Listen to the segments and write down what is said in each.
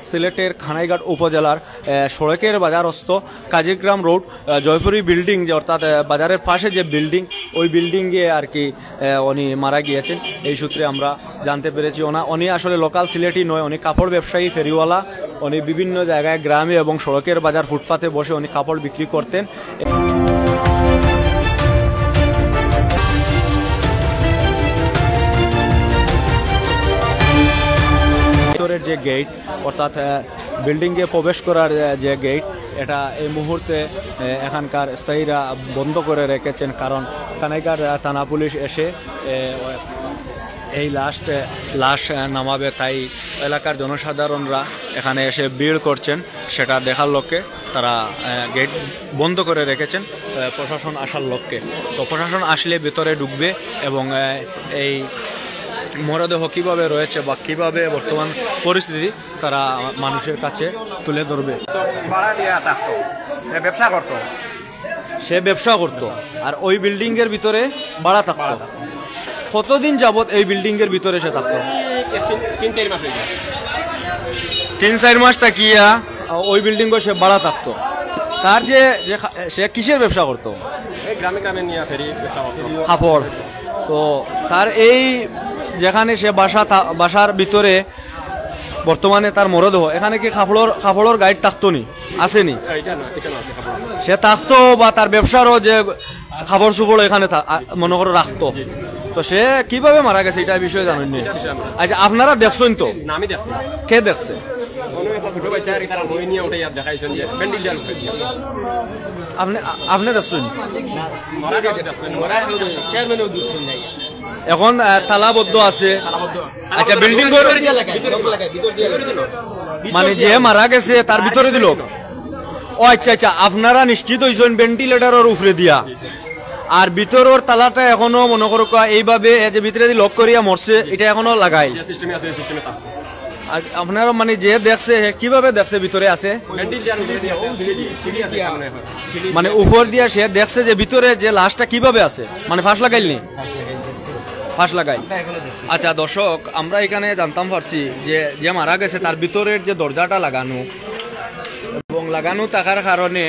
সিলেটের খানাইঘাট উপজেলার সড়কের বাজারস্থ কাজীগ্রাম রোড জয়পুরি বিল্ডিং, যে অর্থাৎ বাজারের পাশে যে বিল্ডিং, ওই বিল্ডিংয়ে আর কি উনি মারা গিয়েছেন। এই সূত্রে আমরা জানতে পেরেছি উনি আসলে লোকাল সিলেটি নয়, উনি কাপড় ব্যবসায়ী, ফেরিওয়ালা। উনি বিভিন্ন জায়গায় গ্রামে এবং সড়কের বাজার ফুটপাতে বসে উনি কাপড় বিক্রি করতেন। ভিতরের যে গেট, অর্থাৎ বিল্ডিংয়ে প্রবেশ করার যে গেট, এটা এই মুহূর্তে এখানকার স্থায়ীরা বন্ধ করে রেখেছেন, কারণ কানাইঘাট থানা পুলিশ এসে এই লাশ নামাবে, তাই এলাকার জনসাধারণরা এখানে এসে ভিড় করছেন। সেটা দেখার লক্ষ্যে তারা গেট বন্ধ করে রেখেছেন প্রশাসন আসার লক্ষ্যে। তো প্রশাসন আসলে ভিতরে ঢুকবে এবং এই মরদেহ কীভাবে রয়েছে বা কীভাবে বর্তমান পরিস্থিতি তারা মানুষের কাছে তুলে ধরবে। সে ব্যবসা করতো আর ওই বিল্ডিংয়ের ভিতরে ভাড়া থাকতো। কতদিন যাবত এই বিল্ডিংয়ের ভিতরে সে থাকতো? 3-4 মাস থাকিয়া ওই বিল্ডিংয়ে সে ভাড়া থাকতো। তার যে সে কিসের ব্যবসা করতো? গ্রামে গ্রামে নিয়ে ফেরি কাপড়। তো তার এই যেখানে সে বাসার ভিতরে বর্তমানে তার মরদেহ, এখানে কি কাপড়ের গাইড থাকতো নি? আসেনি? সে থাকতো বা তার ব্যবসারও যে খাবার চুপড় এখানে মনে করো রাখতো। তো সে কিভাবে মারা গেছে এটা বিষয়ে জানেননি? আচ্ছা, আপনারা দেখছেন তো? আমি দেখছি। কে দেখছে? আপনি দেখছেন? এখন তালাবদ্ধ আছে। আচ্ছা, বিল্ডিং মানে যে মারা গেছে তার ভিতরে দিল? ও আচ্ছা আচ্ছা, আপনারা নিশ্চিত হয়েছেন ভেন্টিলেটারের উপরে দিয়া, আর ভিতরের তালাটা এখনো মনে করো এইভাবে যে ভিতরে লক করিয়া মরছে, এটা এখনো লাগাই? আপনারা মানে যে দেখছে কিভাবে দেখছে ভিতরে আছে? মানে উপর দিয়া সে দেখছে যে ভিতরে যে লাশটা কিভাবে আছে, মানে ফাঁস লাগাইলনি? ফাঁস লাগাই। আচ্ছা দর্শক, আমরা এখানে জানতাম পারছি যে মারা গেছে তার ভিতরের যে দরজাটা লাগানো, এবং লাগানো থাকার কারণে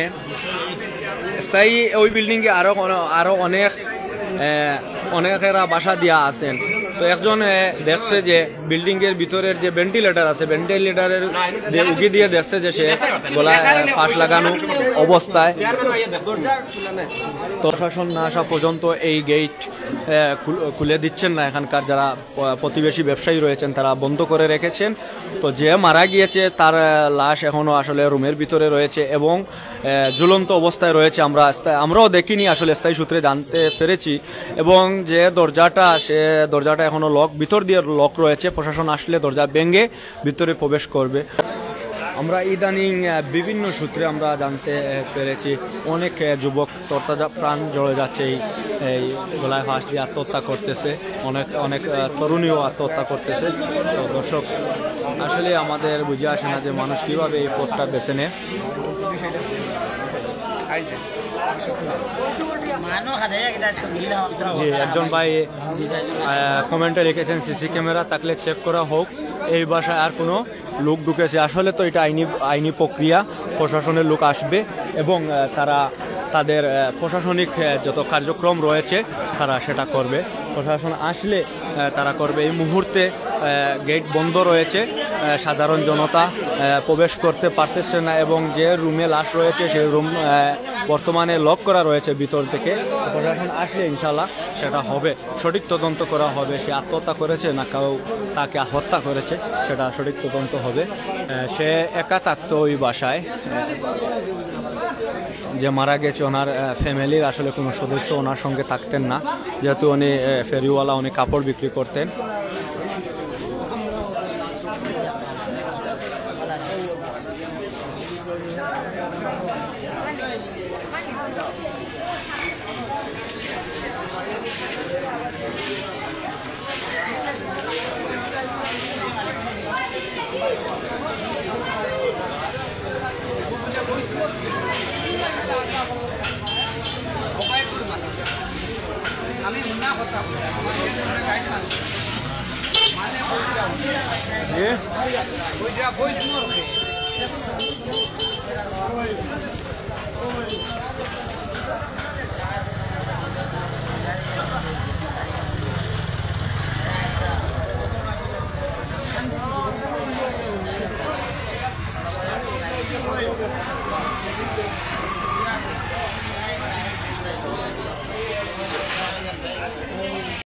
স্থায়ী ওই বিল্ডিং এ আরো অনেকেরা বাসা দিয়া আছেন। তো একজন দেখছে যে বিল্ডিং এর ভিতরের যে ভেন্টিলেটার আছে, ভেন্টিলেটারের উকি দিয়ে দেখছে যে সে গলায় ফাঁস লাগানো অবস্থায়। প্রশাসন না আসা পর্যন্ত এই গেট খুলে দিচ্ছেন না। এখানকার যারা প্রতিবেশী ব্যবসায়ী রয়েছেন তারা বন্ধ করে রেখেছেন। তো যে মারা গিয়েছে তার লাশ এখনো আসলে রুমের ভিতরে রয়েছে এবং ঝুলন্ত অবস্থায় রয়েছে। আমরাও দেখিনি, আসলে স্থায়ী সূত্রে জানতে পেরেছি। এবং যে দরজাটা, সে দরজাটা এখনো লক, ভিতর দিয়ে লক রয়েছে। প্রশাসন আসলে দরজা ভেঙে ভিতরে প্রবেশ করবে। আমরা ইদানিং বিভিন্ন সূত্রে আমরা জানতে পেরেছি অনেক যুবক প্রাণ জড়ে যাচ্ছে, এই গলায় ফাঁস দিয়ে আত্মহত্যা করতেছে, অনেক তরুণীও আত্মহত্যা করতেছে। তো দর্শক, আসলে আমাদের বুঝে আসে না যে মানুষ কীভাবে এই পথটা বেছে নেয়। একজন ভাই কমেন্টে লিখেছেন সিসি ক্যামেরা থাকলে চেক করা হোক, এই বাসায় আর কোনো লোক ঢুকেছে। আসলে তো এটা আইনি প্রক্রিয়া, প্রশাসনের লোক আসবে এবং তারা তাদের প্রশাসনিক যত কার্যক্রম রয়েছে তারা সেটা করবে। প্রশাসন আসলে তারা করবে। এই মুহূর্তে গেট বন্ধ রয়েছে, সাধারণ জনতা প্রবেশ করতে পারতেছে না এবং যে রুমে লাশ রয়েছে সেই রুম বর্তমানে লক করা রয়েছে ভিতর থেকে। প্রশাসন আসলে ইনশাল্লাহ সেটা হবে, সঠিক তদন্ত করা হবে। সে আত্মহত্যা করেছে না কেউ তাকে হত্যা করেছে সেটা সঠিক তদন্ত হবে। সে একা থাকতো ওই বাসায়, যে মারা গেছে ওনার ফ্যামিলির আসলে কোনো সদস্য ওনার সঙ্গে থাকতেন না, যেহেতু উনি ফেরিওয়ালা, উনি কাপড় বিক্রি করতেন। আমি